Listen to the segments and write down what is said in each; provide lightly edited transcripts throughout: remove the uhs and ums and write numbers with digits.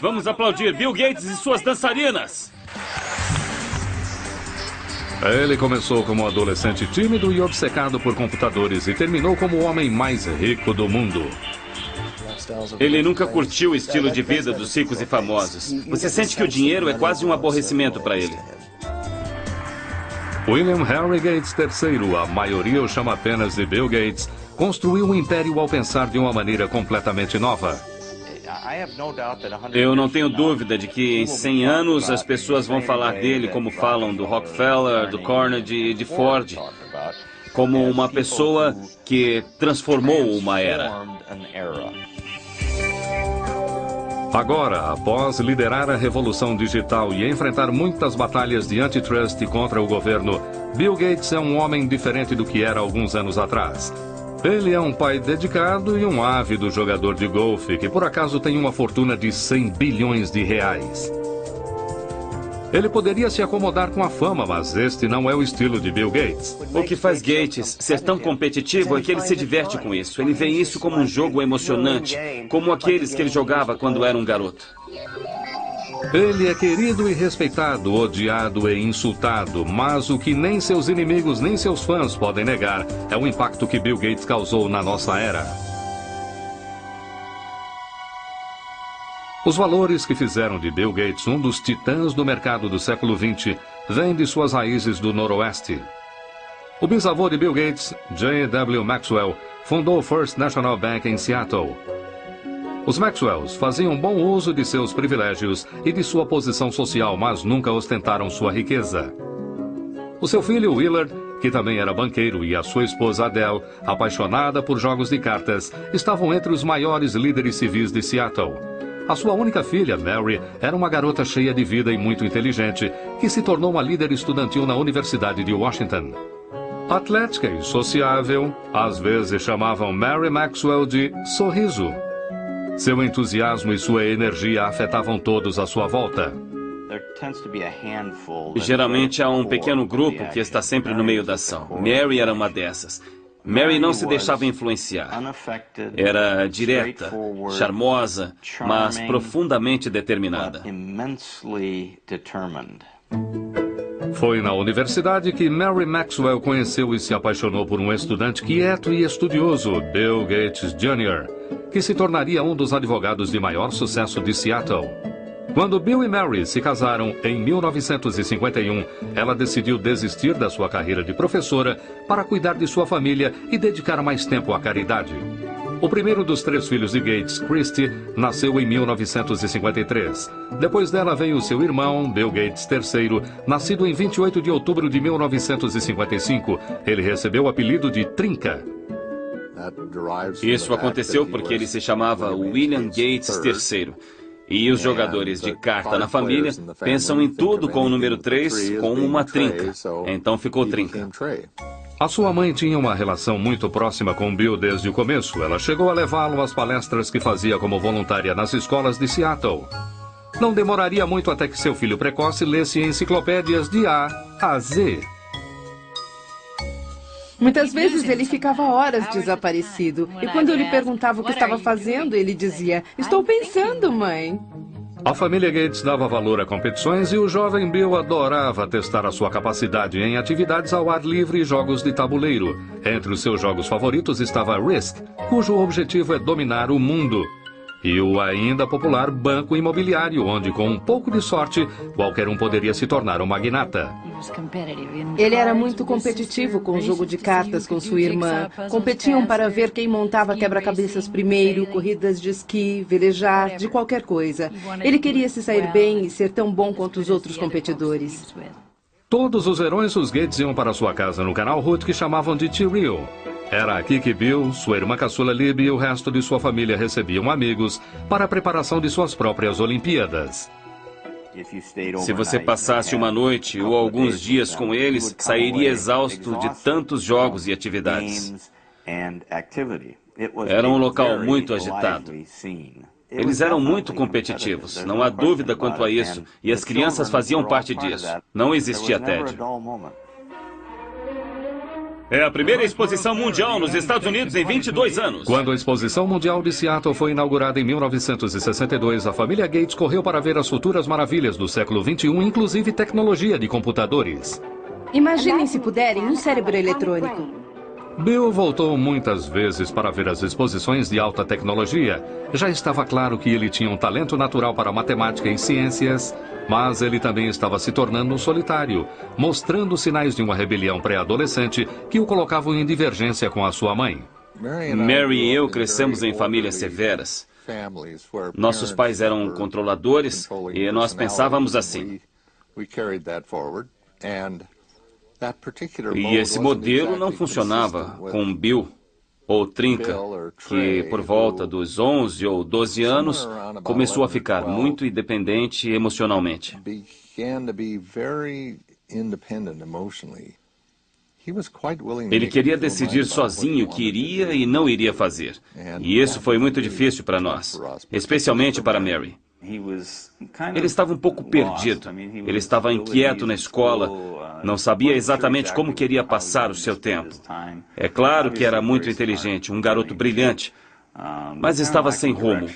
Vamos aplaudir Bill Gates e suas dançarinas. Ele começou como um adolescente tímido e obcecado por computadores e terminou como o homem mais rico do mundo. Ele nunca curtiu o estilo de vida dos ricos e famosos. Você sente que o dinheiro é quase um aborrecimento para ele. William Henry Gates III, a maioria o chama apenas de Bill Gates, construiu um império ao pensar de uma maneira completamente nova. Eu não tenho dúvida de que em 100 anos as pessoas vão falar dele como falam do Rockefeller, do Carnegie e de Ford, como uma pessoa que transformou uma era. Agora, após liderar a revolução digital e enfrentar muitas batalhas de antitrust contra o governo, Bill Gates é um homem diferente do que era alguns anos atrás. Ele é um pai dedicado e um ávido jogador de golfe que por acaso tem uma fortuna de 100 bilhões de reais. Ele poderia se acomodar com a fama, mas este não é o estilo de Bill Gates. O que faz Gates ser tão competitivo é que ele se diverte com isso. Ele vê isso como um jogo emocionante, como aqueles que ele jogava quando era um garoto. Ele é querido e respeitado, odiado e insultado, mas o que nem seus inimigos nem seus fãs podem negar é o impacto que Bill Gates causou na nossa era. Os valores que fizeram de Bill Gates um dos titãs do mercado do século XX vêm de suas raízes do Noroeste. O bisavô de Bill Gates, J. W. Maxwell, fundou o First National Bank em Seattle. Os Maxwells faziam bom uso de seus privilégios e de sua posição social, mas nunca ostentaram sua riqueza. O seu filho Willard, que também era banqueiro, e a sua esposa Adele, apaixonada por jogos de cartas, estavam entre os maiores líderes civis de Seattle. A sua única filha, Mary, era uma garota cheia de vida e muito inteligente, que se tornou uma líder estudantil na Universidade de Washington. Atlética e sociável, às vezes chamavam Mary Maxwell de Sorriso. Seu entusiasmo e sua energia afetavam todos à sua volta. Geralmente há um pequeno grupo que está sempre no meio da ação. Mary era uma dessas. Mary não se deixava influenciar. Era direta, charmosa, mas profundamente determinada. Foi na universidade que Mary Maxwell conheceu e se apaixonou por um estudante quieto e estudioso, Bill Gates Jr., que se tornaria um dos advogados de maior sucesso de Seattle. Quando Bill e Mary se casaram em 1951, ela decidiu desistir da sua carreira de professora para cuidar de sua família e dedicar mais tempo à caridade. O primeiro dos 3 filhos de Gates, Christy, nasceu em 1953. Depois dela veio seu irmão, Bill Gates III, nascido em 28 de outubro de 1955. Ele recebeu o apelido de Trinca. Isso aconteceu porque ele se chamava William Gates III. E os jogadores de carta na família pensam em tudo com o número 3 como uma trinca. Então ficou Trinca. A sua mãe tinha uma relação muito próxima com Bill desde o começo. Ela chegou a levá-lo às palestras que fazia como voluntária nas escolas de Seattle. Não demoraria muito até que seu filho precoce lesse enciclopédias de A a Z. Muitas vezes ele ficava horas desaparecido. E quando eu lhe perguntava o que estava fazendo, ele dizia: "Estou pensando, mãe." A família Gates dava valor a competições e o jovem Bill adorava testar a sua capacidade em atividades ao ar livre e jogos de tabuleiro. Entre os seus jogos favoritos estava Risk, cujo objetivo é dominar o mundo. E o ainda popular Banco Imobiliário, onde com um pouco de sorte, qualquer um poderia se tornar um magnata. Ele era muito competitivo com o jogo de cartas com sua irmã. Competiam para ver quem montava quebra-cabeças primeiro, corridas de esqui, velejar, de qualquer coisa. Ele queria se sair bem e ser tão bom quanto os outros competidores. Todos os verões, os Gates iam para sua casa no Canal Route que chamavam de T-Rio. Era aqui que Bill, sua irmã caçula Libby e o resto de sua família recebiam amigos para a preparação de suas próprias Olimpíadas. Se você passasse uma noite ou alguns dias com eles, sairia exausto de tantos jogos e atividades. Era um local muito agitado. Eles eram muito competitivos, não há dúvida quanto a isso, e as crianças faziam parte disso. Não existia tédio. É a primeira exposição mundial nos Estados Unidos em 22 anos. Quando a Exposição Mundial de Seattle foi inaugurada em 1962, a família Gates correu para ver as futuras maravilhas do século XXI, inclusive tecnologia de computadores. Imaginem, se puderem, um cérebro eletrônico. Bill voltou muitas vezes para ver as exposições de alta tecnologia. Já estava claro que ele tinha um talento natural para matemática e ciências, mas ele também estava se tornando solitário, mostrando sinais de uma rebelião pré-adolescente que o colocavam em divergência com a sua mãe. Mary e eu crescemos em famílias severas. Nossos pais eram controladores e nós pensávamos assim. E esse modelo não funcionava com Bill, ou Trinca, que por volta dos 11 ou 12 anos começou a ficar muito independente emocionalmente. Ele queria decidir sozinho o que iria e não iria fazer. E isso foi muito difícil para nós, especialmente para Mary. Ele estava um pouco perdido. Ele estava inquieto na escola, não sabia exatamente como queria passar o seu tempo. É claro que era muito inteligente, um garoto brilhante, mas estava sem rumo.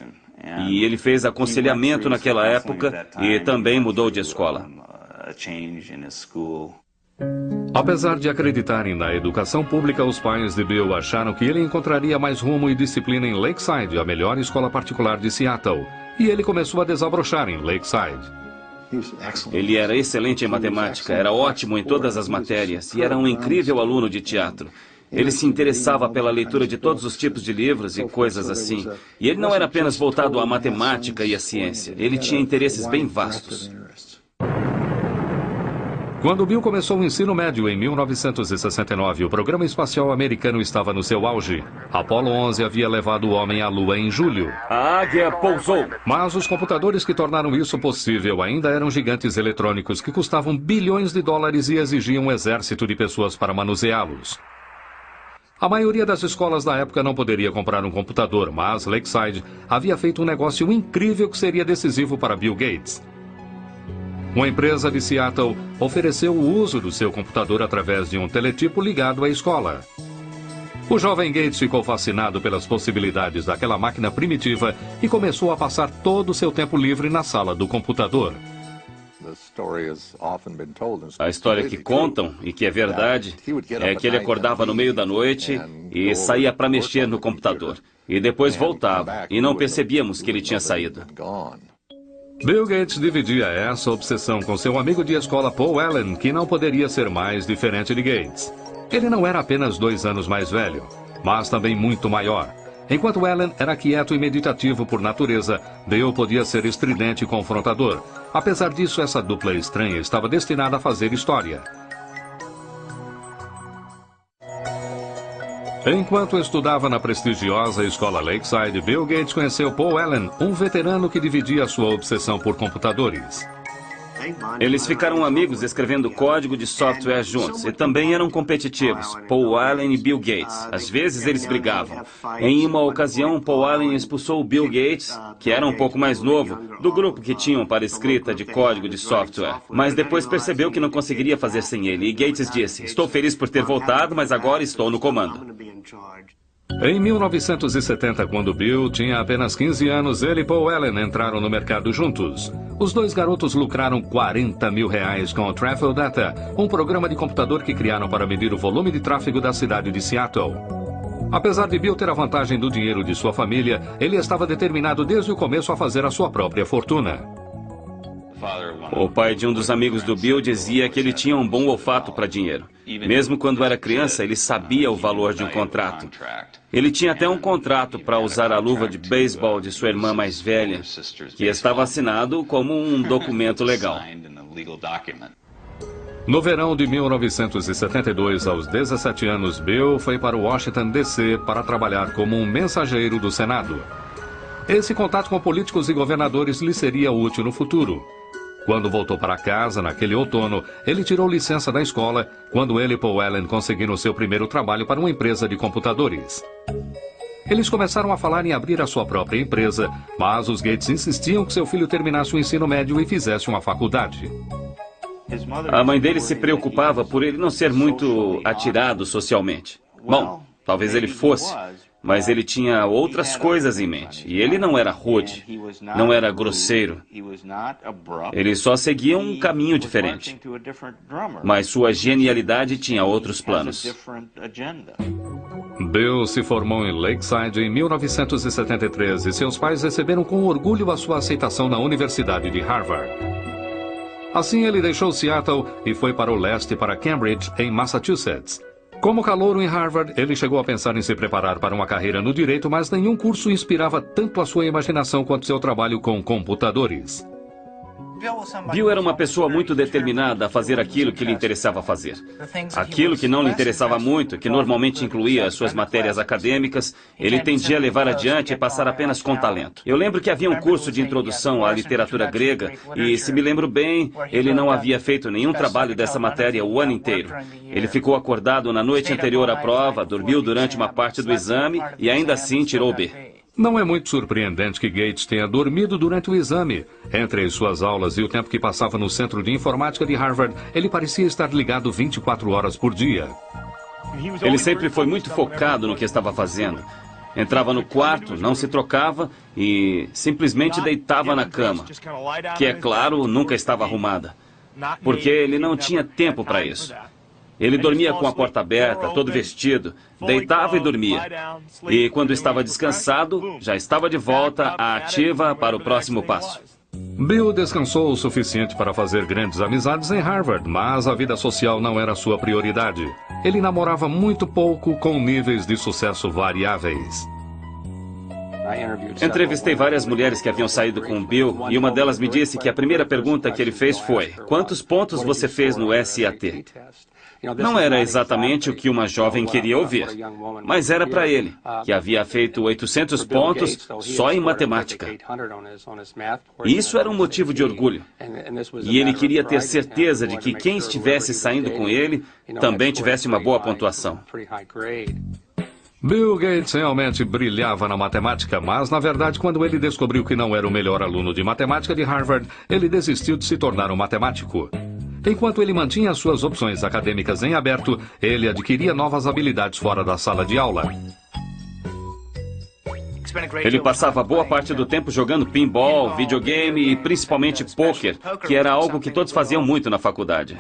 E ele fez aconselhamento naquela época e também mudou de escola. Apesar de acreditarem na educação pública, os pais de Bill acharam que ele encontraria mais rumo e disciplina em Lakeside, a melhor escola particular de Seattle. E ele começou a desabrochar em Lakeside. Ele era excelente em matemática, era ótimo em todas as matérias e era um incrível aluno de teatro. Ele se interessava pela leitura de todos os tipos de livros e coisas assim. E ele não era apenas voltado à matemática e à ciência. Ele tinha interesses bem vastos. Quando Bill começou o ensino médio em 1969, o programa espacial americano estava no seu auge. Apollo 11 havia levado o homem à Lua em julho. A águia pousou. Mas os computadores que tornaram isso possível ainda eram gigantes eletrônicos que custavam bilhões de dólares e exigiam um exército de pessoas para manuseá-los. A maioria das escolas da época não poderia comprar um computador, mas Lakeside havia feito um negócio incrível que seria decisivo para Bill Gates. Uma empresa de Seattle ofereceu o uso do seu computador através de um teletipo ligado à escola. O jovem Gates ficou fascinado pelas possibilidades daquela máquina primitiva e começou a passar todo o seu tempo livre na sala do computador. A história que contam, e que é verdade, é que ele acordava no meio da noite e saía para mexer no computador. E depois voltava, e não percebíamos que ele tinha saído. Bill Gates dividia essa obsessão com seu amigo de escola Paul Allen, que não poderia ser mais diferente de Gates. Ele não era apenas 2 anos mais velho, mas também muito maior. Enquanto Allen era quieto e meditativo por natureza, Bill podia ser estridente e confrontador. Apesar disso, essa dupla estranha estava destinada a fazer história. Enquanto estudava na prestigiosa escola Lakeside, Bill Gates conheceu Paul Allen, um veterano que dividia sua obsessão por computadores. Eles ficaram amigos escrevendo código de software juntos e também eram competitivos, Paul Allen e Bill Gates. Às vezes eles brigavam. Em uma ocasião, Paul Allen expulsou o Bill Gates, que era um pouco mais novo, do grupo que tinham para escrita de código de software. Mas depois percebeu que não conseguiria fazer sem ele e Gates disse: "Estou feliz por ter voltado, mas agora estou no comando." Em 1970, quando Bill tinha apenas 15 anos, ele e Paul Allen entraram no mercado juntos. Os dois garotos lucraram R$40 mil com o Traffic Data, um programa de computador que criaram para medir o volume de tráfego da cidade de Seattle. Apesar de Bill ter a vantagem do dinheiro de sua família, ele estava determinado desde o começo a fazer a sua própria fortuna. O pai de um dos amigos do Bill dizia que ele tinha um bom olfato para dinheiro. Mesmo quando era criança, ele sabia o valor de um contrato. Ele tinha até um contrato para usar a luva de beisebol de sua irmã mais velha, que estava assinado como um documento legal. No verão de 1972, aos 17 anos, Bill foi para Washington, D.C. para trabalhar como um mensageiro do Senado. Esse contato com políticos e governadores lhe seria útil no futuro. Quando voltou para casa, naquele outono, ele tirou licença da escola, quando ele e Paul Allen conseguiram seu primeiro trabalho para uma empresa de computadores. Eles começaram a falar em abrir a sua própria empresa, mas os Gates insistiam que seu filho terminasse o ensino médio e fizesse uma faculdade. A mãe dele se preocupava por ele não ser muito atirado socialmente. Bom, talvez ele fosse, mas ele tinha outras coisas em mente. E ele não era rude, não era grosseiro. Ele só seguia um caminho diferente. Mas sua genialidade tinha outros planos. Bill se formou em Lakeside em 1973 e seus pais receberam com orgulho a sua aceitação na Universidade de Harvard. Assim, ele deixou Seattle e foi para o leste, para Cambridge, em Massachusetts. Como calouro em Harvard, ele chegou a pensar em se preparar para uma carreira no direito, mas nenhum curso inspirava tanto a sua imaginação quanto seu trabalho com computadores. Bill era uma pessoa muito determinada a fazer aquilo que lhe interessava fazer. Aquilo que não lhe interessava muito, que normalmente incluía as suas matérias acadêmicas, ele tendia a levar adiante e passar apenas com talento. Eu lembro que havia um curso de introdução à literatura grega e, se me lembro bem, ele não havia feito nenhum trabalho dessa matéria o ano inteiro. Ele ficou acordado na noite anterior à prova, dormiu durante uma parte do exame e ainda assim tirou B. Não é muito surpreendente que Gates tenha dormido durante o exame. Entre as suas aulas e o tempo que passava no Centro de Informática de Harvard, ele parecia estar ligado 24 horas por dia. Ele sempre foi muito focado no que estava fazendo. Entrava no quarto, não se trocava e simplesmente deitava na cama, que, é claro, nunca estava arrumada, porque ele não tinha tempo para isso. Ele dormia com a porta aberta, todo vestido, deitava e dormia. E quando estava descansado, já estava de volta à ativa para o próximo passo. Bill descansou o suficiente para fazer grandes amizades em Harvard, mas a vida social não era sua prioridade. Ele namorava muito pouco, com níveis de sucesso variáveis. Entrevistei várias mulheres que haviam saído com o Bill e uma delas me disse que a primeira pergunta que ele fez foi: quantos pontos você fez no SAT? Não era exatamente o que uma jovem queria ouvir, mas era para ele, que havia feito 800 pontos só em matemática. E isso era um motivo de orgulho. E ele queria ter certeza de que quem estivesse saindo com ele também tivesse uma boa pontuação. Bill Gates realmente brilhava na matemática, mas, na verdade, quando ele descobriu que não era o melhor aluno de matemática de Harvard, ele desistiu de se tornar um matemático. Enquanto ele mantinha suas opções acadêmicas em aberto, ele adquiria novas habilidades fora da sala de aula. Ele passava boa parte do tempo jogando pinball, videogame e principalmente pôquer, que era algo que todos faziam muito na faculdade.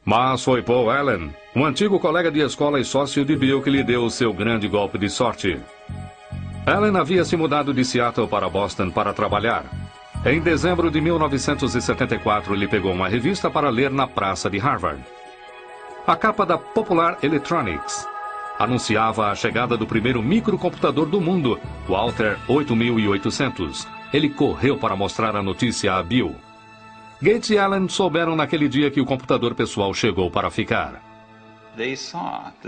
Mas foi Paul Allen, um antigo colega de escola e sócio de Bill, que lhe deu o seu grande golpe de sorte. Allen havia se mudado de Seattle para Boston para trabalhar. Em dezembro de 1974, ele pegou uma revista para ler na praça de Harvard. A capa da Popular Electronics anunciava a chegada do primeiro microcomputador do mundo, o Altair 8800. Ele correu para mostrar a notícia a Bill. Gates e Allen souberam naquele dia que o computador pessoal chegou para ficar.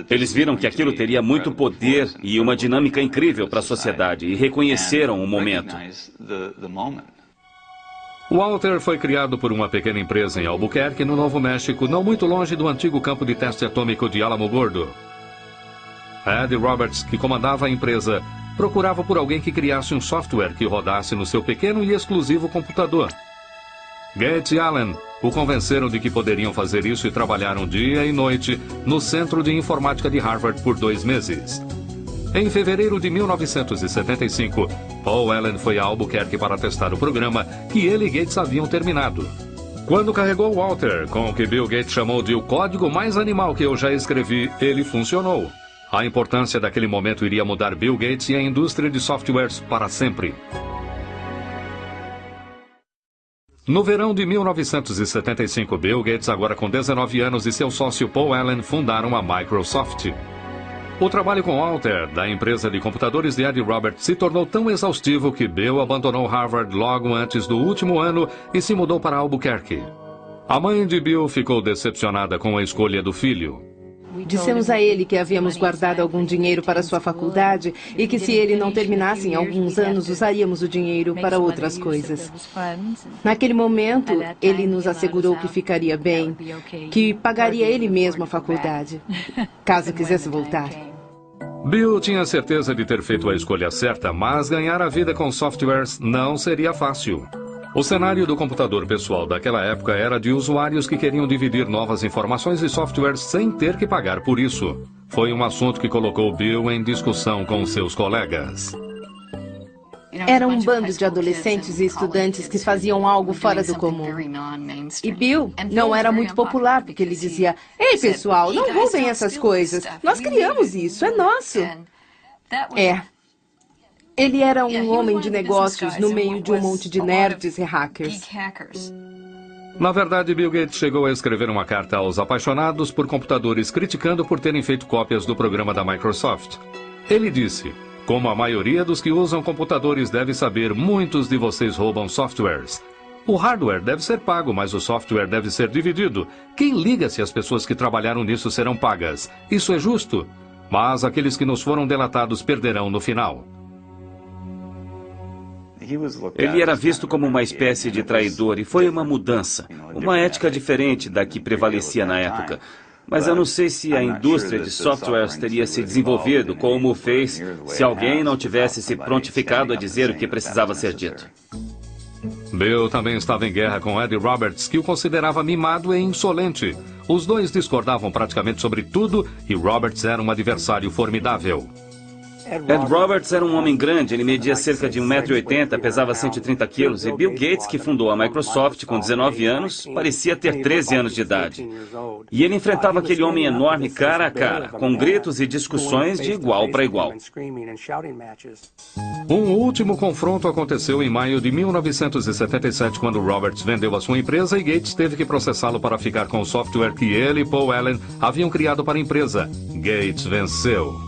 Eles viram que aquilo teria muito poder e uma dinâmica incrível para a sociedade e reconheceram o momento. O Altair foi criado por uma pequena empresa em Albuquerque, no Novo México, não muito longe do antigo campo de teste atômico de Alamogordo. Ed Roberts, que comandava a empresa, procurava por alguém que criasse um software que rodasse no seu pequeno e exclusivo computador. Gates e Allen o convenceram de que poderiam fazer isso e trabalharam dia e noite no Centro de Informática de Harvard por 2 meses. Em fevereiro de 1975, Paul Allen foi a Albuquerque para testar o programa que ele e Gates haviam terminado. Quando carregou o Altair, com o que Bill Gates chamou de o código mais animal que eu já escrevi, ele funcionou. A importância daquele momento iria mudar Bill Gates e a indústria de softwares para sempre. No verão de 1975, Bill Gates, agora com 19 anos, e seu sócio Paul Allen fundaram a Microsoft. O trabalho com Altair, da empresa de computadores de Ed Roberts, se tornou tão exaustivo que Bill abandonou Harvard logo antes do último ano e se mudou para Albuquerque. A mãe de Bill ficou decepcionada com a escolha do filho. Dissemos a ele que havíamos guardado algum dinheiro para sua faculdade e que se ele não terminasse em alguns anos, usaríamos o dinheiro para outras coisas. Naquele momento, ele nos assegurou que ficaria bem, que pagaria ele mesmo a faculdade, caso quisesse voltar. Bill tinha certeza de ter feito a escolha certa, mas ganhar a vida com softwares não seria fácil. O cenário do computador pessoal daquela época era de usuários que queriam dividir novas informações e softwares sem ter que pagar por isso. Foi um assunto que colocou Bill em discussão com seus colegas. Era um bando de adolescentes e estudantes que faziam algo fora do comum. E Bill não era muito popular, porque ele dizia: "Ei, pessoal, não roubem essas coisas. Nós criamos isso, é nosso." Ele era um homem de negócios no meio de um monte de nerds e hackers. Na verdade, Bill Gates chegou a escrever uma carta aos apaixonados por computadores criticando por terem feito cópias do programa da Microsoft. Ele disse: "Como a maioria dos que usam computadores deve saber, muitos de vocês roubam softwares. O hardware deve ser pago, mas o software deve ser dividido. Quem liga se as pessoas que trabalharam nisso serão pagas? Isso é justo? Mas aqueles que nos foram delatados perderão no final." Ele era visto como uma espécie de traidor e foi uma mudança, uma ética diferente da que prevalecia na época. Mas eu não sei se a indústria de softwares teria se desenvolvido como fez se alguém não tivesse se prontificado a dizer o que precisava ser dito. Bill também estava em guerra com Ed Roberts, que o considerava mimado e insolente. Os dois discordavam praticamente sobre tudo e Roberts era um adversário formidável. Ed Roberts era um homem grande, ele media cerca de 1,80 m, pesava 130 quilos, e Bill Gates, que fundou a Microsoft com 19 anos, parecia ter 13 anos de idade. E ele enfrentava aquele homem enorme cara a cara, com gritos e discussões de igual para igual. Um último confronto aconteceu em maio de 1977, quando Roberts vendeu a sua empresa e Gates teve que processá-lo para ficar com o software que ele e Paul Allen haviam criado para a empresa. Gates venceu.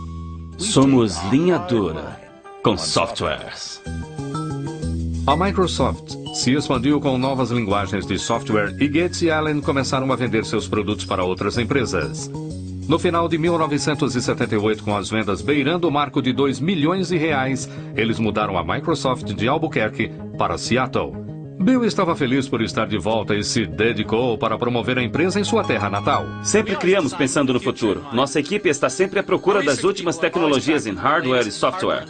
Somos linha dura com softwares. A Microsoft se expandiu com novas linguagens de software e Gates e Allen começaram a vender seus produtos para outras empresas. No final de 1978, com as vendas beirando o marco de R$2 milhões, eles mudaram a Microsoft de Albuquerque para Seattle. Bill estava feliz por estar de volta e se dedicou para promover a empresa em sua terra natal. Sempre criamos pensando no futuro. Nossa equipe está sempre à procura das últimas tecnologias em hardware e software.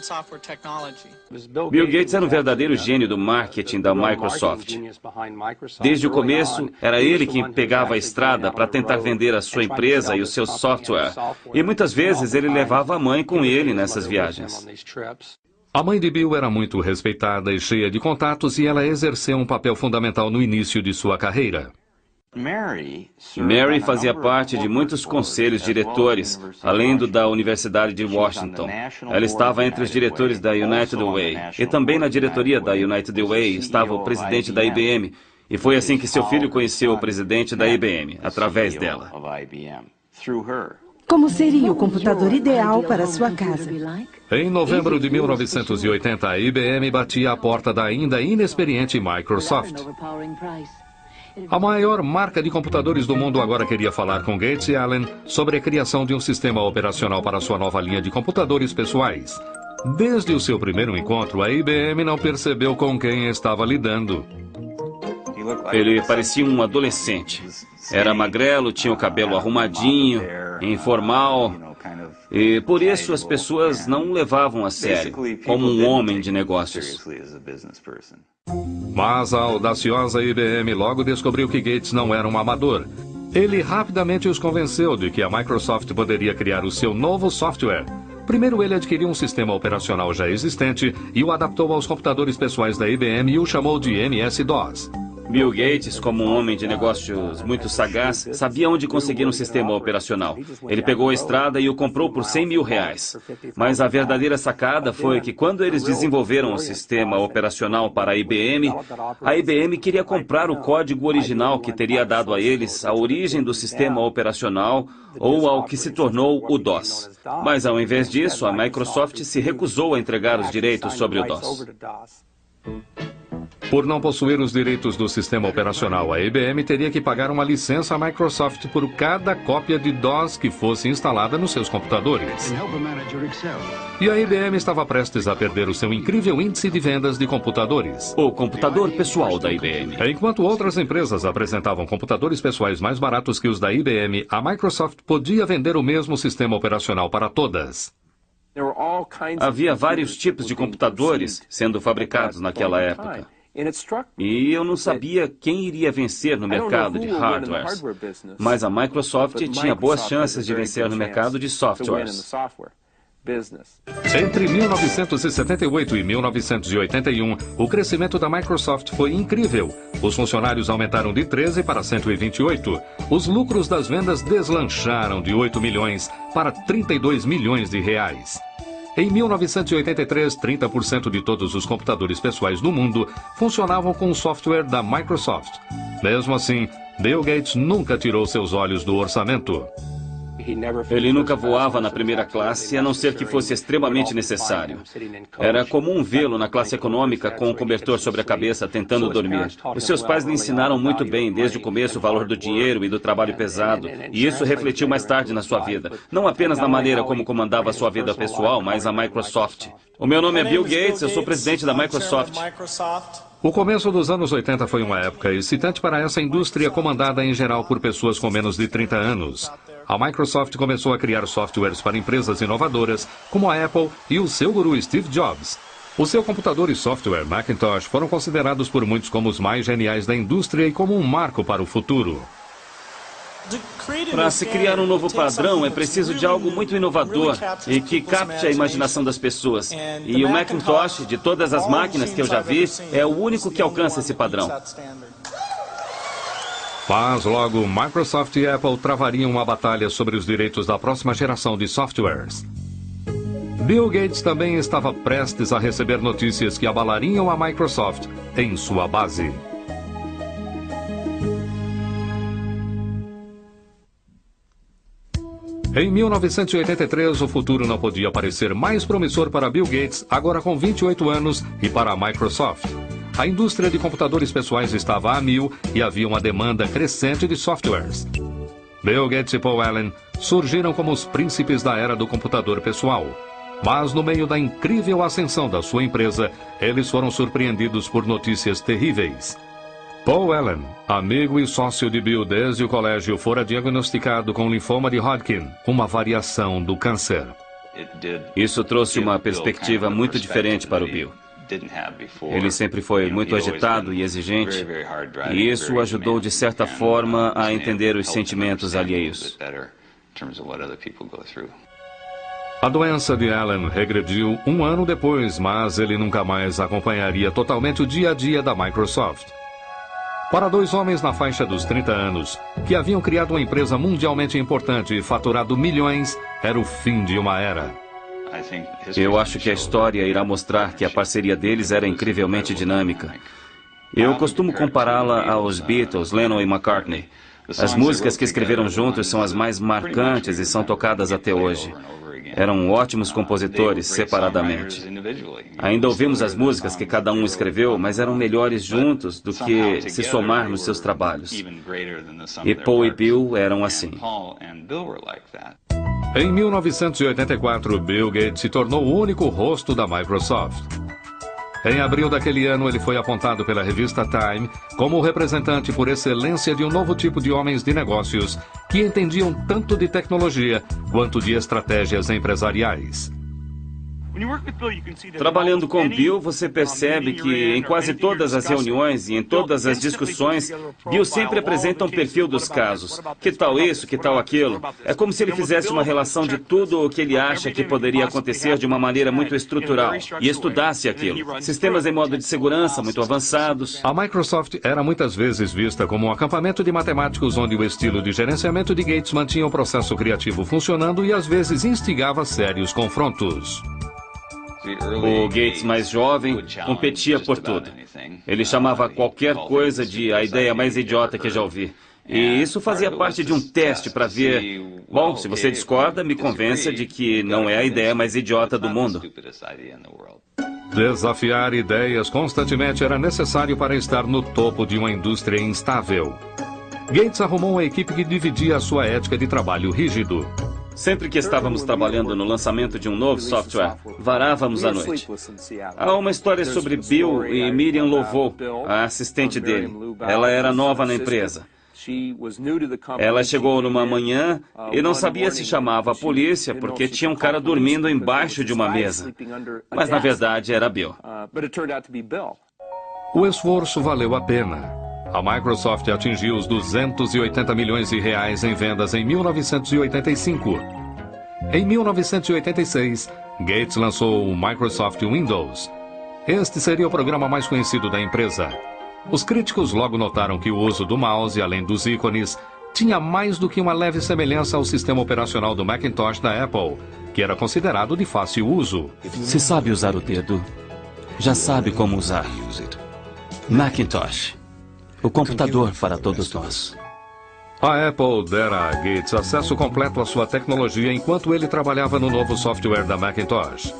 Bill Gates era um verdadeiro gênio do marketing da Microsoft. Desde o começo, era ele quem pegava a estrada para tentar vender a sua empresa e o seu software. E muitas vezes ele levava a mãe com ele nessas viagens. A mãe de Bill era muito respeitada e cheia de contatos e ela exerceu um papel fundamental no início de sua carreira. Mary fazia parte de muitos conselhos diretores, além do da Universidade de Washington. Ela estava entre os diretores da United Way. E também na diretoria da United Way estava o presidente da IBM. E foi assim que seu filho conheceu o presidente da IBM, através dela. Como seria o computador ideal para sua casa? Em novembro de 1980, a IBM batia a porta da ainda inexperiente Microsoft. A maior marca de computadores do mundo agora queria falar com Gates e Allen sobre a criação de um sistema operacional para sua nova linha de computadores pessoais. Desde o seu primeiro encontro, a IBM não percebeu com quem estava lidando. Ele parecia um adolescente. Era magrelo, tinha o cabelo arrumadinho, informal, e por isso as pessoas não o levavam a sério, como um homem de negócios. Mas a audaciosa IBM logo descobriu que Gates não era um amador. Ele rapidamente os convenceu de que a Microsoft poderia criar o seu novo software. Primeiro ele adquiriu um sistema operacional já existente e o adaptou aos computadores pessoais da IBM e o chamou de MS-DOS. Bill Gates, como um homem de negócios muito sagaz, sabia onde conseguir um sistema operacional. Ele pegou a estrada e o comprou por R$100 mil. Mas a verdadeira sacada foi que quando eles desenvolveram o sistema operacional para a IBM queria comprar o código original que teria dado a eles a origem do sistema operacional ou ao que se tornou o DOS. Mas ao invés disso, a Microsoft se recusou a entregar os direitos sobre o DOS. Por não possuir os direitos do sistema operacional, a IBM teria que pagar uma licença à Microsoft por cada cópia de DOS que fosse instalada nos seus computadores. E a IBM estava prestes a perder o seu incrível índice de vendas de computadores. O computador pessoal da IBM. Enquanto outras empresas apresentavam computadores pessoais mais baratos que os da IBM, a Microsoft podia vender o mesmo sistema operacional para todas. Havia vários tipos de computadores sendo fabricados naquela época. E eu não sabia quem iria vencer no mercado de hardwares, mas a Microsoft tinha boas chances de vencer no mercado de softwares. Entre 1978 e 1981, o crescimento da Microsoft foi incrível. Os funcionários aumentaram de 13 para 128. Os lucros das vendas deslancharam de 8 milhões para 32 milhões de reais. Em 1983, 30% de todos os computadores pessoais do mundo funcionavam com o software da Microsoft. Mesmo assim, Bill Gates nunca tirou seus olhos do orçamento. Ele nunca voava na primeira classe, a não ser que fosse extremamente necessário. Era comum vê-lo na classe econômica com um cobertor sobre a cabeça, tentando dormir. Os seus pais lhe ensinaram muito bem, desde o começo, o valor do dinheiro e do trabalho pesado, e isso refletiu mais tarde na sua vida. Não apenas na maneira como comandava a sua vida pessoal, mas a Microsoft. O meu nome é Bill Gates, eu sou presidente da Microsoft. O começo dos anos 80 foi uma época excitante para essa indústria comandada em geral por pessoas com menos de 30 anos. A Microsoft começou a criar softwares para empresas inovadoras, como a Apple e o seu guru Steve Jobs. O seu computador e software Macintosh foram considerados por muitos como os mais geniais da indústria e como um marco para o futuro. Para se criar um novo padrão, é preciso de algo muito inovador e que capte a imaginação das pessoas. E o Macintosh, de todas as máquinas que eu já vi, é o único que alcança esse padrão. Mas logo, Microsoft e Apple travariam uma batalha sobre os direitos da próxima geração de softwares. Bill Gates também estava prestes a receber notícias que abalariam a Microsoft em sua base. Em 1983, o futuro não podia parecer mais promissor para Bill Gates, agora com 28 anos, e para a Microsoft. A indústria de computadores pessoais estava a mil e havia uma demanda crescente de softwares. Bill Gates e Paul Allen surgiram como os príncipes da era do computador pessoal. Mas no meio da incrível ascensão da sua empresa, eles foram surpreendidos por notícias terríveis. Paul Allen, amigo e sócio de Bill desde o colégio, fora diagnosticado com linfoma de Hodgkin, uma variação do câncer. Isso trouxe uma perspectiva muito diferente para o Bill. Ele sempre foi muito agitado e exigente, e isso o ajudou de certa forma a entender os sentimentos alheios. A doença de Allen regrediu um ano depois, mas ele nunca mais acompanharia totalmente o dia a dia da Microsoft. Para dois homens na faixa dos 30 anos, que haviam criado uma empresa mundialmente importante e faturado milhões, era o fim de uma era. Eu acho que a história irá mostrar que a parceria deles era incrivelmente dinâmica. Eu costumo compará-la aos Beatles, Lennon e McCartney. As músicas que escreveram juntos são as mais marcantes e são tocadas até hoje. Eram ótimos compositores, separadamente. Ainda ouvimos as músicas que cada um escreveu, mas eram melhores juntos do que se somar nos seus trabalhos. E Paul e Bill eram assim. Em 1984, Bill Gates se tornou o único rosto da Microsoft. Em abril daquele ano, ele foi apontado pela revista Time como o representante por excelência de um novo tipo de homens de negócios que entendiam tanto de tecnologia quanto de estratégias empresariais. Trabalhando com Bill, você percebe que em quase todas as reuniões e em todas as discussões, Bill sempre apresenta um perfil dos casos. Que tal isso, que tal aquilo? É como se ele fizesse uma relação de tudo o que ele acha que poderia acontecer de uma maneira muito estrutural e estudasse aquilo. Sistemas em modo de segurança muito avançados. A Microsoft era muitas vezes vista como um acampamento de matemáticos onde o estilo de gerenciamento de Gates mantinha o processo criativo funcionando e às vezes instigava sérios confrontos. O Gates mais jovem competia por tudo. Ele chamava qualquer coisa de a ideia mais idiota que já ouvi. E isso fazia parte de um teste para ver... Bom, se você discorda, me convença de que não é a ideia mais idiota do mundo. Desafiar ideias constantemente era necessário para estar no topo de uma indústria instável. Gates arrumou uma equipe que dividia a sua ética de trabalho rígido. Sempre que estávamos trabalhando no lançamento de um novo software, varávamos à noite. Há uma história sobre Bill e Miriam Lovo, a assistente dele. Ela era nova na empresa. Ela chegou numa manhã e não sabia se chamava a polícia porque tinha um cara dormindo embaixo de uma mesa. Mas na verdade era Bill. O esforço valeu a pena. A Microsoft atingiu os 280 milhões de reais em vendas em 1985. Em 1986, Gates lançou o Microsoft Windows. Este seria o programa mais conhecido da empresa. Os críticos logo notaram que o uso do mouse, além dos ícones, tinha mais do que uma leve semelhança ao sistema operacional do Macintosh da Apple, que era considerado de fácil uso. Se sabe usar o dedo, já sabe como usar. Macintosh, o computador para todos nós. A Apple dera a Gates acesso completo à sua tecnologia enquanto ele trabalhava no novo software da Macintosh.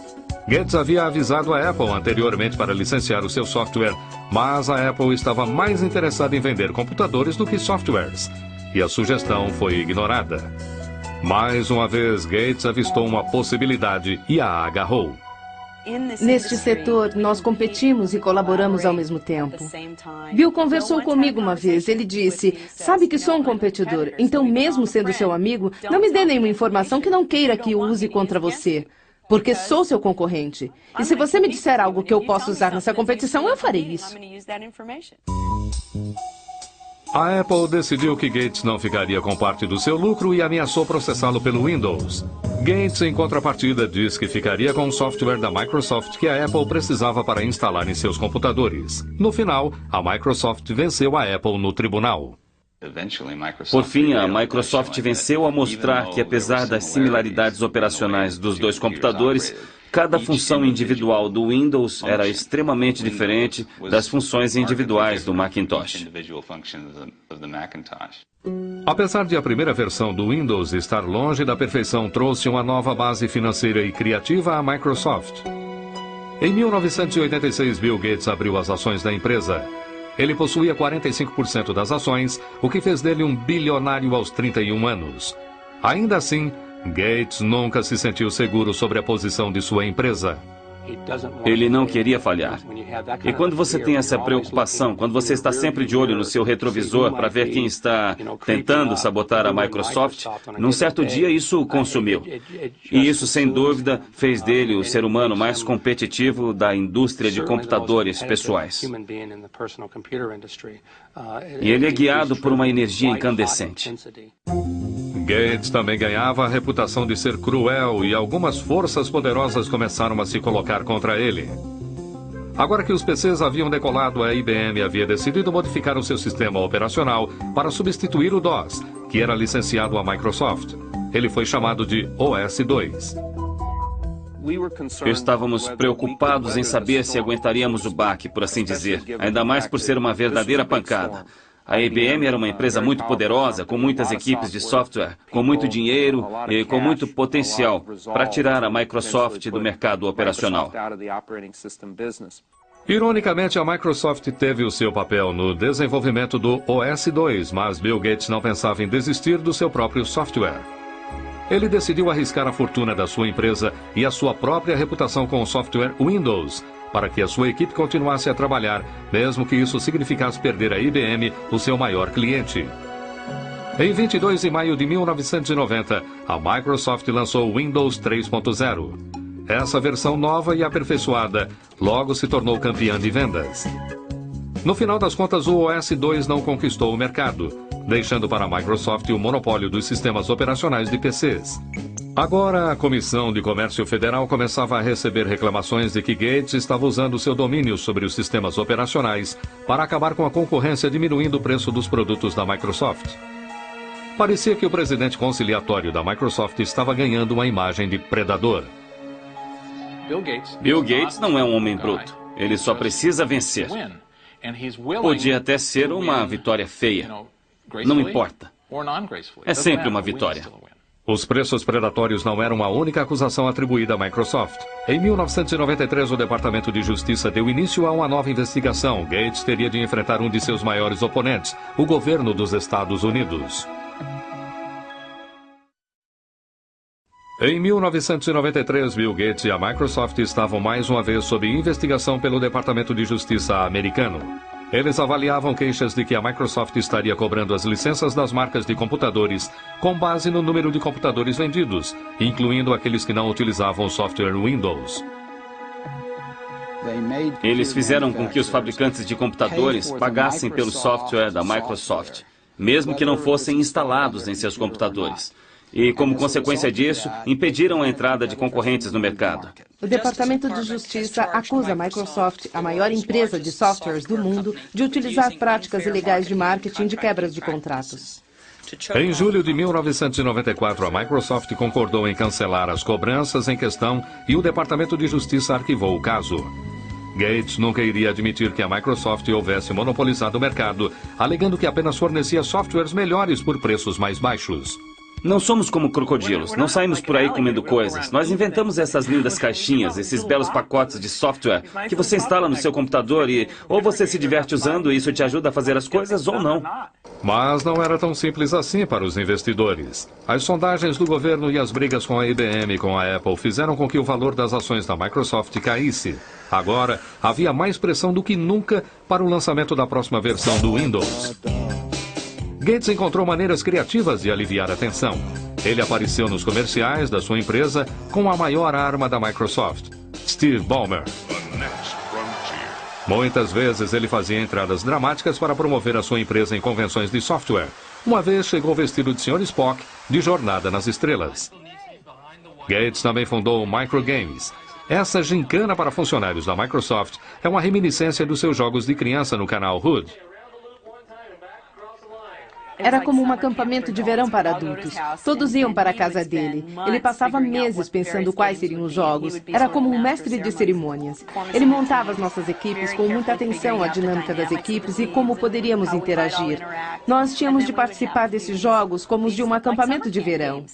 Gates havia avisado a Apple anteriormente para licenciar o seu software, mas a Apple estava mais interessada em vender computadores do que softwares, e a sugestão foi ignorada. Mais uma vez, Gates avistou uma possibilidade e a agarrou. Neste setor, nós competimos e colaboramos ao mesmo tempo. Bill conversou comigo uma vez. Ele disse, sabe que sou um competidor, então mesmo sendo seu amigo, não me dê nenhuma informação que não queira que use contra você. Porque sou seu concorrente. E se você me disser algo que eu possa usar nessa competição, eu farei isso. A Apple decidiu que Gates não ficaria com parte do seu lucro e ameaçou processá-lo pelo Windows. Gates, em contrapartida, disse que ficaria com o software da Microsoft que a Apple precisava para instalar em seus computadores. No final, a Microsoft venceu a Apple no tribunal. Por fim, a Microsoft venceu a mostrar que, apesar das similaridades operacionais dos dois computadores, cada função individual do Windows era extremamente diferente das funções individuais do Macintosh. Apesar de a primeira versão do Windows estar longe da perfeição, trouxe uma nova base financeira e criativa à Microsoft. Em 1986, Bill Gates abriu as ações da empresa. Ele possuía 45% das ações, o que fez dele um bilionário aos 31 anos. Ainda assim, Gates nunca se sentiu seguro sobre a posição de sua empresa. Ele não queria falhar. E quando você tem essa preocupação, quando você está sempre de olho no seu retrovisor para ver quem está tentando sabotar a Microsoft, num certo dia isso o consumiu. E isso, sem dúvida, fez dele o ser humano mais competitivo da indústria de computadores pessoais. E ele é guiado por uma energia incandescente. Gates também ganhava a reputação de ser cruel e algumas forças poderosas começaram a se colocar contra ele. Agora que os PCs haviam decolado, a IBM havia decidido modificar o seu sistema operacional para substituir o DOS, que era licenciado à Microsoft. Ele foi chamado de OS/2. Estávamos preocupados em saber se aguentaríamos o baque, por assim dizer, ainda mais por ser uma verdadeira pancada. A IBM era uma empresa muito poderosa, com muitas equipes de software, com muito dinheiro e com muito potencial para tirar a Microsoft do mercado operacional. Ironicamente, a Microsoft teve o seu papel no desenvolvimento do OS/2, mas Bill Gates não pensava em desistir do seu próprio software. Ele decidiu arriscar a fortuna da sua empresa e a sua própria reputação com o software Windows, para que a sua equipe continuasse a trabalhar, mesmo que isso significasse perder a IBM, o seu maior cliente. Em 22 de maio de 1990, a Microsoft lançou o Windows 3.0. Essa versão nova e aperfeiçoada logo se tornou campeã de vendas. No final das contas, o OS/2 não conquistou o mercado, deixando para a Microsoft o monopólio dos sistemas operacionais de PCs. Agora, a Comissão de Comércio Federal começava a receber reclamações de que Gates estava usando seu domínio sobre os sistemas operacionais para acabar com a concorrência, diminuindo o preço dos produtos da Microsoft. Parecia que o presidente conciliatório da Microsoft estava ganhando uma imagem de predador. Bill Gates não é um homem bruto. Ele só precisa vencer. Podia até ser uma vitória feia. Não importa. É sempre uma vitória. Os preços predatórios não eram a única acusação atribuída à Microsoft. Em 1993, o Departamento de Justiça deu início a uma nova investigação. Gates teria de enfrentar um de seus maiores oponentes, o governo dos Estados Unidos. Em 1993, Bill Gates e a Microsoft estavam mais uma vez sob investigação pelo Departamento de Justiça americano. Eles avaliavam queixas de que a Microsoft estaria cobrando as licenças das marcas de computadores com base no número de computadores vendidos, incluindo aqueles que não utilizavam o software Windows. Eles fizeram com que os fabricantes de computadores pagassem pelo software da Microsoft, mesmo que não fossem instalados em seus computadores. E, como consequência disso, impediram a entrada de concorrentes no mercado. O Departamento de Justiça acusa a Microsoft, a maior empresa de softwares do mundo, de utilizar práticas ilegais de marketing de quebras de contratos. Em julho de 1994, a Microsoft concordou em cancelar as cobranças em questão e o Departamento de Justiça arquivou o caso. Gates nunca iria admitir que a Microsoft houvesse monopolizado o mercado, alegando que apenas fornecia softwares melhores por preços mais baixos. Não somos como crocodilos, não saímos por aí comendo coisas. Nós inventamos essas lindas caixinhas, esses belos pacotes de software que você instala no seu computador e ou você se diverte usando e isso te ajuda a fazer as coisas ou não. Mas não era tão simples assim para os investidores. As sondagens do governo e as brigas com a IBM e com a Apple fizeram com que o valor das ações da Microsoft caísse. Agora, havia mais pressão do que nunca para o lançamento da próxima versão do Windows. Gates encontrou maneiras criativas de aliviar a tensão. Ele apareceu nos comerciais da sua empresa com a maior arma da Microsoft, Steve Ballmer. Muitas vezes ele fazia entradas dramáticas para promover a sua empresa em convenções de software. Uma vez chegou vestido de Sr. Spock, de Jornada nas Estrelas. Gates também fundou o Microgames. Essa gincana para funcionários da Microsoft é uma reminiscência dos seus jogos de criança no canal Hood. Era como um acampamento de verão para adultos. Todos iam para a casa dele. Ele passava meses pensando quais seriam os jogos. Era como um mestre de cerimônias. Ele montava as nossas equipes com muita atenção à dinâmica das equipes e como poderíamos interagir. Nós tínhamos de participar desses jogos como os de um acampamento de verão.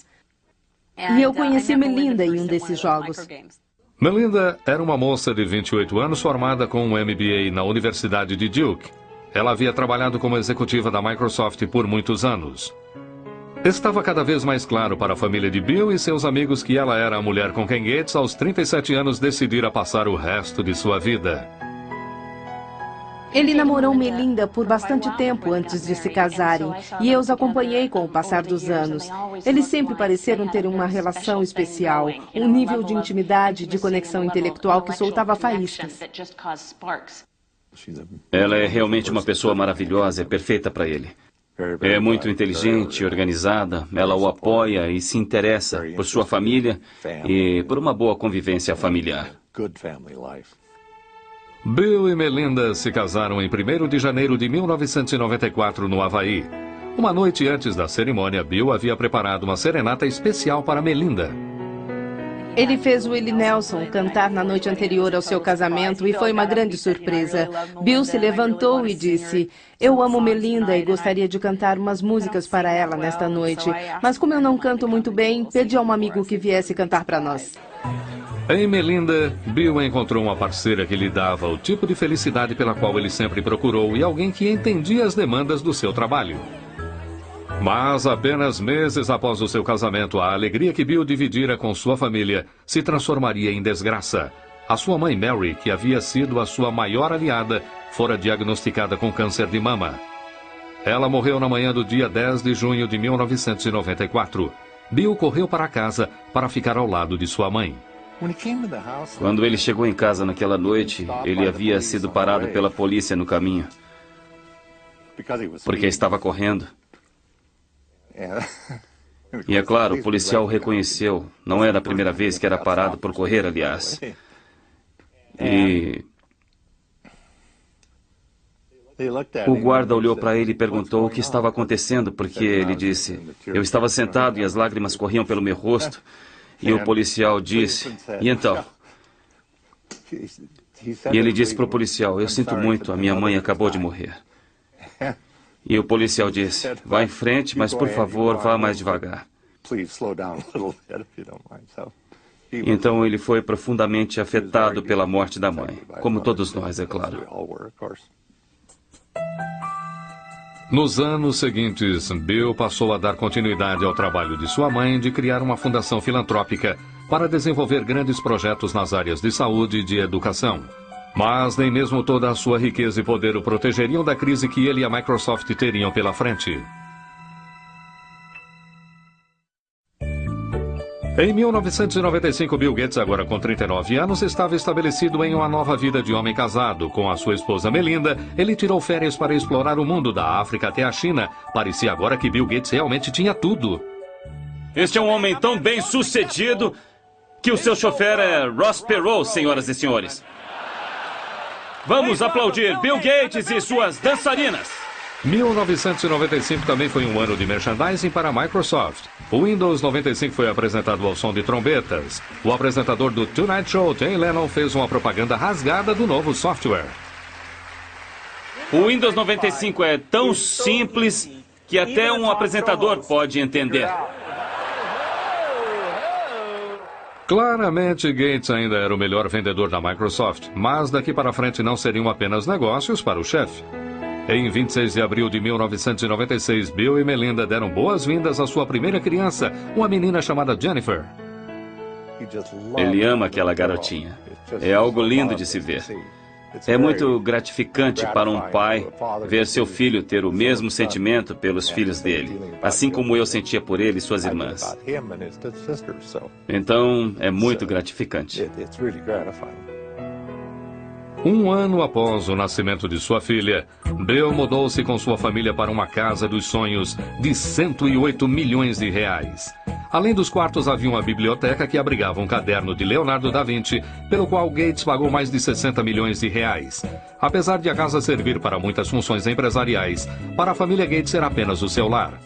E eu conheci Melinda em um desses jogos. Melinda era uma moça de 28 anos formada com um MBA na Universidade de Duke. Ela havia trabalhado como executiva da Microsoft por muitos anos. Estava cada vez mais claro para a família de Bill e seus amigos que ela era a mulher com quem Gates, aos 37 anos, decidira passar o resto de sua vida. Ele namorou Melinda por bastante tempo antes de se casarem, e eu os acompanhei com o passar dos anos. Eles sempre pareceram ter uma relação especial, um nível de intimidade, de conexão intelectual que soltava faíscas. Ela é realmente uma pessoa maravilhosa, é perfeita para ele. É muito inteligente, organizada, ela o apoia e se interessa por sua família e por uma boa convivência familiar. Bill e Melinda se casaram em 1º de janeiro de 1994 no Havaí. Uma noite antes da cerimônia, Bill havia preparado uma serenata especial para Melinda. Ele fez Willie Nelson cantar na noite anterior ao seu casamento e foi uma grande surpresa. Bill se levantou e disse: "Eu amo Melinda e gostaria de cantar umas músicas para ela nesta noite, mas como eu não canto muito bem, pedi a um amigo que viesse cantar para nós." Em Melinda, Bill encontrou uma parceira que lhe dava o tipo de felicidade pela qual ele sempre procurou e alguém que entendia as demandas do seu trabalho. Mas apenas meses após o seu casamento, a alegria que Bill dividira com sua família se transformaria em desgraça. A sua mãe Mary, que havia sido a sua maior aliada, fora diagnosticada com câncer de mama. Ela morreu na manhã do dia 10 de junho de 1994. Bill correu para casa para ficar ao lado de sua mãe. Quando ele chegou em casa naquela noite, ele havia sido parado pela polícia no caminho, porque estava correndo. E é claro, o policial o reconheceu. Não era a primeira vez que era parado por correr, aliás. E o guarda olhou para ele e perguntou o que estava acontecendo, porque ele disse: "Eu estava sentado e as lágrimas corriam pelo meu rosto." E o policial disse: "E então?" E ele disse para o policial: "Eu sinto muito, a minha mãe acabou de morrer." E o policial disse: "Vá em frente, mas por favor, vá mais devagar." Então ele foi profundamente afetado pela morte da mãe, como todos nós, é claro. Nos anos seguintes, Bill passou a dar continuidade ao trabalho de sua mãe de criar uma fundação filantrópica para desenvolver grandes projetos nas áreas de saúde e de educação. Mas nem mesmo toda a sua riqueza e poder o protegeriam da crise que ele e a Microsoft teriam pela frente. Em 1995, Bill Gates, agora com 39 anos, estava estabelecido em uma nova vida de homem casado. Com a sua esposa Melinda, ele tirou férias para explorar o mundo da África até a China. Parecia agora que Bill Gates realmente tinha tudo. Este é um homem tão bem sucedido que o seu chofer é Ross Perot, senhoras e senhores. Vamos aplaudir Bill Gates e suas dançarinas. 1995 também foi um ano de merchandising para a Microsoft. O Windows 95 foi apresentado ao som de trombetas. O apresentador do Tonight Show, Jay Leno, fez uma propaganda rasgada do novo software. O Windows 95 é tão simples que até um apresentador pode entender. Claramente, Gates ainda era o melhor vendedor da Microsoft, mas daqui para frente não seriam apenas negócios para o chefe. Em 26 de abril de 1996, Bill e Melinda deram boas-vindas à sua primeira criança, uma menina chamada Jennifer. Ele ama aquela garotinha. É algo lindo de se ver. É muito gratificante para um pai ver seu filho ter o mesmo sentimento pelos filhos dele, assim como eu sentia por ele e suas irmãs. Então, é muito gratificante. Um ano após o nascimento de sua filha, Bill mudou-se com sua família para uma casa dos sonhos de 108 milhões de reais. Além dos quartos, havia uma biblioteca que abrigava um caderno de Leonardo da Vinci, pelo qual Gates pagou mais de 60 milhões de reais. Apesar de a casa servir para muitas funções empresariais, para a família Gates era apenas o seu lar.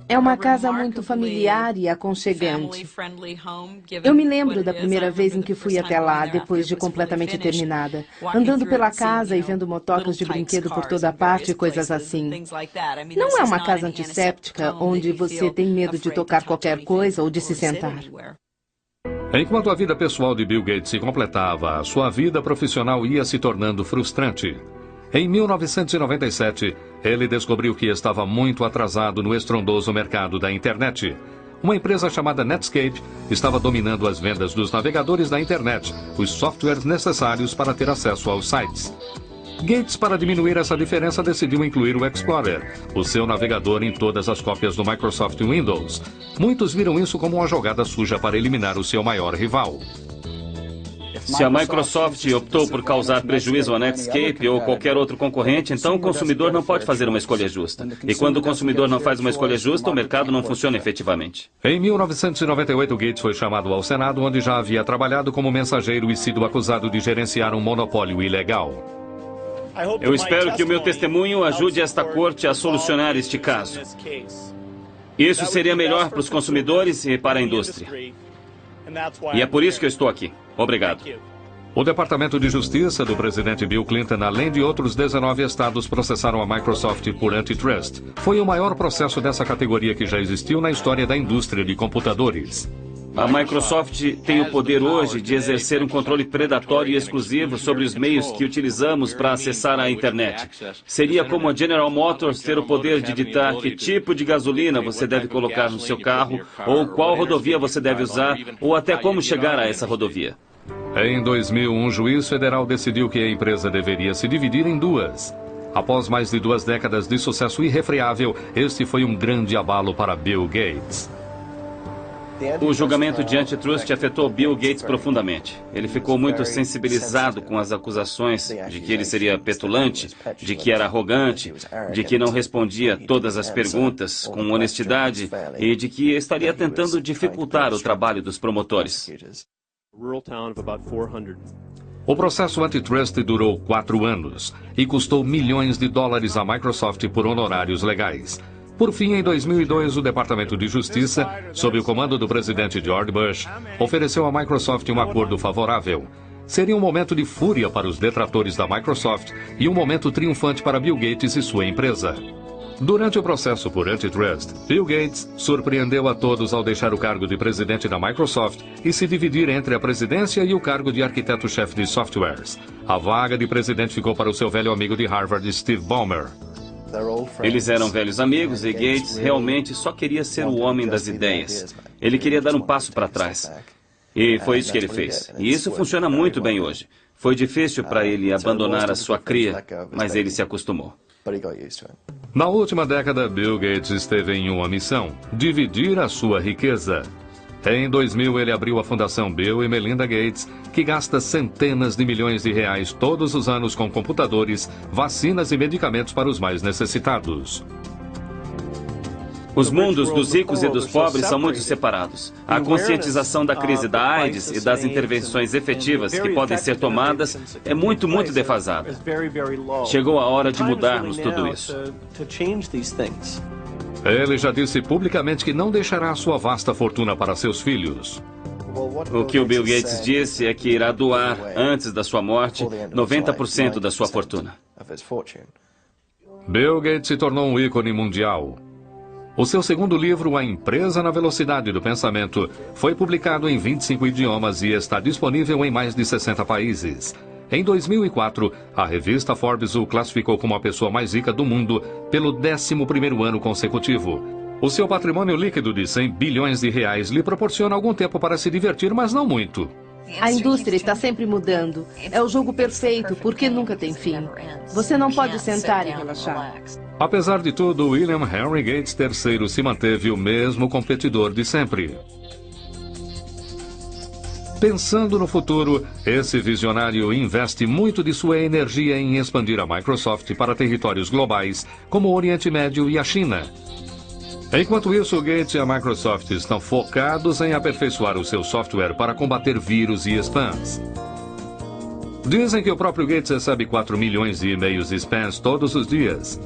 É uma casa muito familiar e aconchegante. Eu me lembro da primeira vez em que fui até lá, depois de completamente terminada, andando pela casa e vendo motocas de brinquedo por toda parte e coisas assim. Não é uma casa antisséptica onde você tem medo de tocar qualquer coisa ou de se sentar. Enquanto a vida pessoal de Bill Gates se completava, a sua vida profissional ia se tornando frustrante. Em 1997, ele descobriu que estava muito atrasado no estrondoso mercado da internet. Uma empresa chamada Netscape estava dominando as vendas dos navegadores da internet, os softwares necessários para ter acesso aos sites. Gates, para diminuir essa diferença, decidiu incluir o Explorer, o seu navegador, em todas as cópias do Microsoft Windows. Muitos viram isso como uma jogada suja para eliminar o seu maior rival. Se a Microsoft optou por causar prejuízo à Netscape ou qualquer outro concorrente, então o consumidor não pode fazer uma escolha justa. E quando o consumidor não faz uma escolha justa, o mercado não funciona efetivamente. Em 1998, Gates foi chamado ao Senado, onde já havia trabalhado como mensageiro e sido acusado de gerenciar um monopólio ilegal. Eu espero que o meu testemunho ajude esta corte a solucionar este caso. Isso seria melhor para os consumidores e para a indústria. E é por isso que eu estou aqui. Obrigado. O Departamento de Justiça do presidente Bill Clinton, além de outros 19 estados, processaram a Microsoft por antitrust. Foi o maior processo dessa categoria que já existiu na história da indústria de computadores. A Microsoft tem o poder hoje de exercer um controle predatório e exclusivo sobre os meios que utilizamos para acessar a internet. Seria como a General Motors ter o poder de ditar que tipo de gasolina você deve colocar no seu carro, ou qual rodovia você deve usar, ou até como chegar a essa rodovia. Em 2000, um juiz federal decidiu que a empresa deveria se dividir em duas. Após mais de 2 décadas de sucesso irrefreável, este foi um grande abalo para Bill Gates. O julgamento de antitrust afetou Bill Gates profundamente. Ele ficou muito sensibilizado com as acusações de que ele seria petulante, de que era arrogante, de que não respondia todas as perguntas com honestidade e de que estaria tentando dificultar o trabalho dos promotores. O processo antitrust durou 4 anos e custou milhões de dólares à Microsoft por honorários legais. Por fim, em 2002, o Departamento de Justiça, sob o comando do presidente George Bush, ofereceu à Microsoft um acordo favorável. Seria um momento de fúria para os detratores da Microsoft e um momento triunfante para Bill Gates e sua empresa. Durante o processo por antitrust, Bill Gates surpreendeu a todos ao deixar o cargo de presidente da Microsoft e se dividir entre a presidência e o cargo de arquiteto-chefe de softwares. A vaga de presidente ficou para o seu velho amigo de Harvard, Steve Ballmer. Eles eram velhos amigos e Gates realmente só queria ser o homem das ideias. Ele queria dar um passo para trás. E foi isso que ele fez. E isso funciona muito bem hoje. Foi difícil para ele abandonar a sua cria, mas ele se acostumou. Na última década, Bill Gates esteve em uma missão: dividir a sua riqueza. Em 2000, ele abriu a Fundação Bill e Melinda Gates, que gasta centenas de milhões de reais todos os anos com computadores, vacinas e medicamentos para os mais necessitados. Os mundos dos ricos e dos pobres são muito separados. A conscientização da crise da AIDS e das intervenções efetivas que podem ser tomadas é muito defasada. Chegou a hora de mudarmos tudo isso. Ele já disse publicamente que não deixará sua vasta fortuna para seus filhos. O que o Bill Gates disse é que irá doar, antes da sua morte, 90% da sua fortuna. Bill Gates se tornou um ícone mundial. O seu segundo livro, A Empresa na Velocidade do Pensamento, foi publicado em 25 idiomas e está disponível em mais de 60 países. Em 2004, a revista Forbes o classificou como a pessoa mais rica do mundo pelo 11º ano consecutivo. O seu patrimônio líquido de 100 bilhões de reais lhe proporciona algum tempo para se divertir, mas não muito. A indústria está sempre mudando. É o jogo perfeito, porque nunca tem fim. Você não pode sentar e relaxar. Apesar de tudo, William Henry Gates III se manteve o mesmo competidor de sempre. Pensando no futuro, esse visionário investe muito de sua energia em expandir a Microsoft para territórios globais, como o Oriente Médio e a China. Enquanto isso, Gates e a Microsoft estão focados em aperfeiçoar o seu software para combater vírus e spams. Dizem que o próprio Gates recebe 4 milhões de e-mails de spams todos os dias.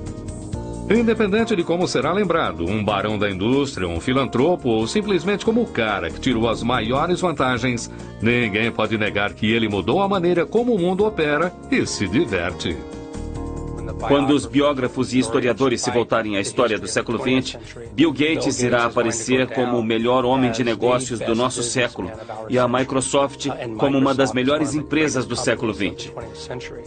Independente de como será lembrado, um barão da indústria, um filantropo ou simplesmente como o cara que tirou as maiores vantagens, ninguém pode negar que ele mudou a maneira como o mundo opera e se diverte. Quando os biógrafos e historiadores se voltarem à história do século XX, Bill Gates irá aparecer como o melhor homem de negócios do nosso século e a Microsoft como uma das melhores empresas do século XX.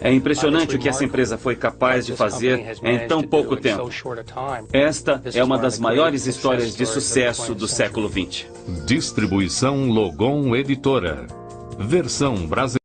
É impressionante o que essa empresa foi capaz de fazer em tão pouco tempo. Esta é uma das maiores histórias de sucesso do século XX. Distribuição Logon Editora. Versão brasileira.